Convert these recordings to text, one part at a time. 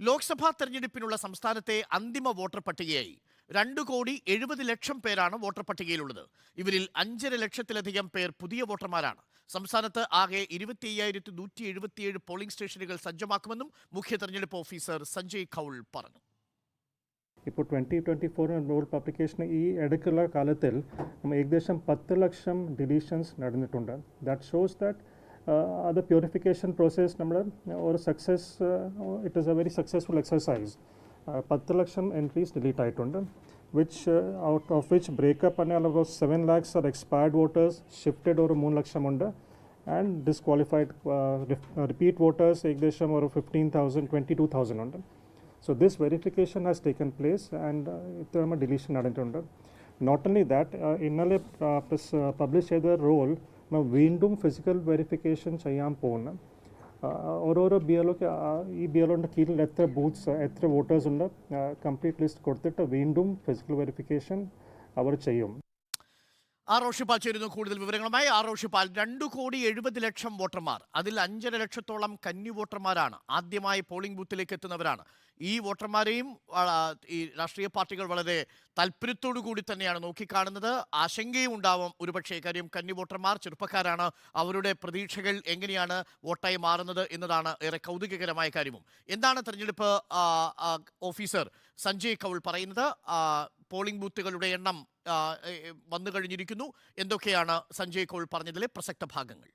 ലോക്സഭാ തെരഞ്ഞെടുപ്പിനുള്ള സംസ്ഥാനത്തെ അന്തിമ വോട്ടർ പട്ടികയായി 2,70,00,000 പേരാണ് വോട്ടർ പട്ടികയിലുള്ളത്. ഇവരിൽ 5,50,000-ലധികം പേർ പുതിയ വോട്ടർമാരാണ്. സംസ്ഥാനത്ത് ആകെ 25,177 പോളിംഗ് സ്റ്റേഷനുകൾ സജ്ജമാക്കുമെന്നും മുഖ്യ തെരഞ്ഞെടുപ്പ് ഓഫീസർ സഞ്ജയ് കൗൾ പറഞ്ഞു. ഇപ്പോൾ 2024 റോൾ പബ്ലിക്കേഷൻ ഈ ഇടയ്ക്കുള്ള കാലത്തിൽ നമ്മൾ ഏകദേശം 10 ലക്ഷം ഡിലീഷൻസ് നടന്നിട്ടുണ്ട്. That shows that the purification process നമ്മൾ ഒരു success it is a very successful exercise. 10 lakh entries delete ആയിട്ടുണ്ട്, which out of which breakup പറഞ്ഞാൽ 7 lakhs are expired voters, shifted ഒരു 3 ലക്ഷമുണ്ട്, ആൻഡ് ഡിസ്ക്വാളിഫൈഡ് റിപ്പീറ്റ് വോട്ടേഴ്സ് ഏകദേശം ഒരു 15,000 22,000 ഉണ്ട്. So this verification has taken place and ഇത്ര ഡിലീഷൻ നടന്നിട്ടുണ്ട്. Not only that, ഇന്നലെ പബ്ലിഷ് ചെയ്ത റോൾ വീണ്ടും ഫിസിക്കൽ വെരിഫിക്കേഷൻ ചെയ്യാൻ പോകുന്നു. ഓരോരോ ബി എൽ ഒക്ക് ഈ ബി എൽ ഒൻ്റെ കീഴിൽ എത്ര ബൂത്ത്സ് എത്ര വോട്ടേഴ്സ് ഉണ്ട് കംപ്ലീറ്റ് ലിസ്റ്റ് കൊടുത്തിട്ട് വീണ്ടും ഫിസിക്കൽ വെരിഫിക്കേഷൻ അവർ ചെയ്യും. ആർ റോഷിപ്പാൽ ചേരുന്നു കൂടുതൽ വിവരങ്ങളുമായി. ആർ റോഷിപ്പാൽ, 2,70,00,000 വോട്ടർമാർ, അതിൽ 5.5 ലക്ഷത്തോളം കന്നി വോട്ടർമാരാണ്, ആദ്യമായി പോളിംഗ് ബൂത്തിലേക്ക് എത്തുന്നവരാണ്. ഈ വോട്ടർമാരെയും ഈ രാഷ്ട്രീയ പാർട്ടികൾ വളരെ താല്പര്യത്തോടു കൂടി തന്നെയാണ് നോക്കിക്കാണുന്നത്. ആശങ്കയും ഉണ്ടാവും ഒരുപക്ഷേ, കാര്യം കന്നി വോട്ടർമാർ ചെറുപ്പക്കാരാണ്. അവരുടെ പ്രതീക്ഷകൾ എങ്ങനെയാണ് വോട്ടായി മാറുന്നത് എന്നതാണ് ഏറെ കൗതുകകരമായ കാര്യവും. എന്താണ് തെരഞ്ഞെടുപ്പ് ഓഫീസർ സഞ്ജയ് കൗൾ പറയുന്നത്? പോളിംഗ് ബൂത്തുകളുടെ എണ്ണം വന്നു കഴിഞ്ഞിരിക്കുന്നു. എന്തൊക്കെയാണ് സഞ്ജയ് കൗൾ പറഞ്ഞതിലെ പ്രസക്ത ഭാഗങ്ങൾ?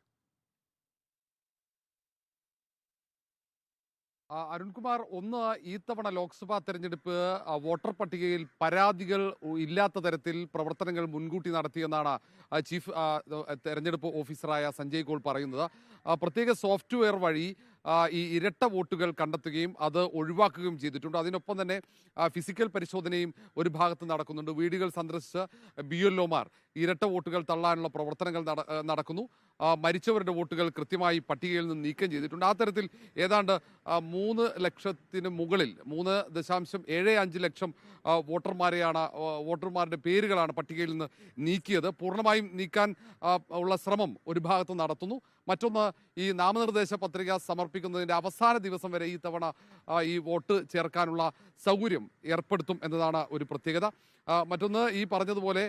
അരുൺകുമാർ, ഒന്ന്, ഈ തവണ ലോക്സഭാ തെരഞ്ഞെടുപ്പ് വോട്ടർ പട്ടികയിൽ പരാതികൾ ഇല്ലാത്ത തരത്തിൽ പ്രവർത്തനങ്ങൾ മുൻകൂട്ടി നടത്തിയെന്നാണ് ചീഫ് തെരഞ്ഞെടുപ്പ് ഓഫീസറായ സഞ്ജയ് കൗൾ പറയുന്നത്. പ്രത്യേക സോഫ്റ്റ്വെയർ വഴി ഈ ഇരട്ട വോട്ടുകൾ കണ്ടെത്തുകയും അത് ഒഴിവാക്കുകയും ചെയ്തിട്ടുണ്ട്. അതിനൊപ്പം തന്നെ ഫിസിക്കൽ പരിശോധനയും ഒരു ഭാഗത്ത് നടക്കുന്നുണ്ട്. വീടുകൾ സന്ദർശിച്ച് BLOമാർ ഇരട്ട വോട്ടുകൾ തള്ളാനുള്ള പ്രവർത്തനങ്ങൾ നടക്കുന്നു. മരിച്ചവരുടെ വോട്ടുകൾ കൃത്യമായി പട്ടികയിൽ നിന്ന് നീക്കം ചെയ്തിട്ടുണ്ട്. ആ തരത്തിൽ ഏതാണ്ട് 3 ലക്ഷത്തിന് മുകളിൽ 3.75 ലക്ഷം വോട്ടർമാരുടെ പേരുകളാണ് പട്ടികയിൽ നിന്ന് നീക്കിയത്. പൂർണ്ണമായും നീക്കാൻ ഉള്ള ശ്രമം ഒരു ഭാഗത്ത് നടത്തുന്നു. മറ്റൊന്ന്, ഈ നാമനിർദ്ദേശ പത്രിക സമർപ്പിക്കുന്നതിൻ്റെ അവസാന ദിവസം വരെ ഈ തവണ ഈ വോട്ട് ചേർക്കാനുള്ള സൗകര്യം ഏർപ്പെടുത്തും എന്നതാണ് ഒരു പ്രത്യേകത. മറ്റൊന്ന്, ഈ പറഞ്ഞതുപോലെ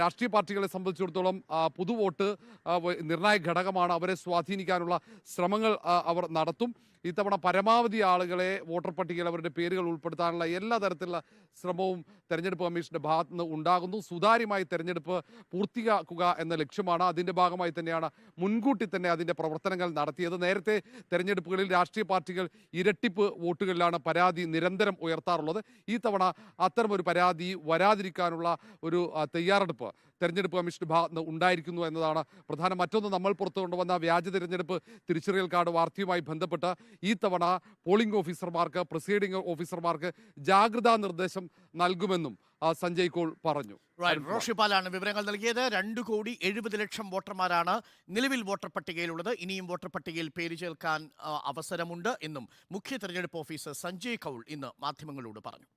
രാഷ്ട്രീയ പാർട്ടികളെ സംബന്ധിച്ചിടത്തോളം പുതുവോട്ട് നിർണായക ഘടകമാണ്. അവരെ സ്വാധീനിക്കാനുള്ള ശ്രമങ്ങൾ അവർ നടത്തും. ഇത്തവണ പരമാവധി ആളുകളെ വോട്ടർ പട്ടികയിൽ അവരുടെ പേരുകൾ ഉൾപ്പെടുത്താനുള്ള എല്ലാ തരത്തിലുള്ള ശ്രമവും തെരഞ്ഞെടുപ്പ് കമ്മീഷന്റെ ഭാഗത്തു നിന്ന് ഉണ്ടാകുന്നു. സുതാര്യമായി തെരഞ്ഞെടുപ്പ് പൂർത്തിയാക്കുക എന്ന ലക്ഷ്യമാണ്. അതിൻ്റെ ഭാഗമായി തന്നെയാണ് മുൻകൂട്ടി തന്നെ അതിൻ്റെ പ്രവർത്തനങ്ങൾ നടത്തിയത്. നേരത്തെ തെരഞ്ഞെടുപ്പുകളിൽ രാഷ്ട്രീയ പാർട്ടികൾ ഇരട്ടിപ്പ് വോട്ടുകളിലാണ് പരാതി നിരന്തരം ഉയർത്താറുള്ളത്. ഈ തവണ അത്തരമൊരു പരാതി വരാതിരിക്കാനുള്ള ഒരു തയ്യാറെടുപ്പ് തെരഞ്ഞെടുപ്പ് കമ്മീഷന്റെ ഭാഗത്ത് നിന്ന് ഉണ്ടായിരിക്കുന്നു എന്നതാണ് പ്രധാനം. മറ്റൊന്ന്, നമ്മൾ പുറത്തു കൊണ്ടുവന്ന വ്യാജ തെരഞ്ഞെടുപ്പ് തിരിച്ചറിയൽ കാർഡ് വാർത്തയുമായി ബന്ധപ്പെട്ട് ഈ തവണ പോളിംഗ് ഓഫീസർമാർക്ക്, പ്രിസൈഡിംഗ് ഓഫീസർമാർക്ക് ജാഗ്രതാ നിർദ്ദേശം നൽകുമെന്നും സഞ്ജയ് കൗൾ പറഞ്ഞു. റോഷിപ്പാലാണ് വിവരങ്ങൾ നൽകിയത്. 2,70,00,000 വോട്ടർമാരാണ് നിലവിൽ വോട്ടർ പട്ടികയിലുള്ളത്. ഇനിയും വോട്ടർ പട്ടികയിൽ പേര് ചേർക്കാൻ അവസരമുണ്ട് എന്നും മുഖ്യ തെരഞ്ഞെടുപ്പ് ഓഫീസർ സഞ്ജയ് കൗൾ ഇന്ന് മാധ്യമങ്ങളോട് പറഞ്ഞു.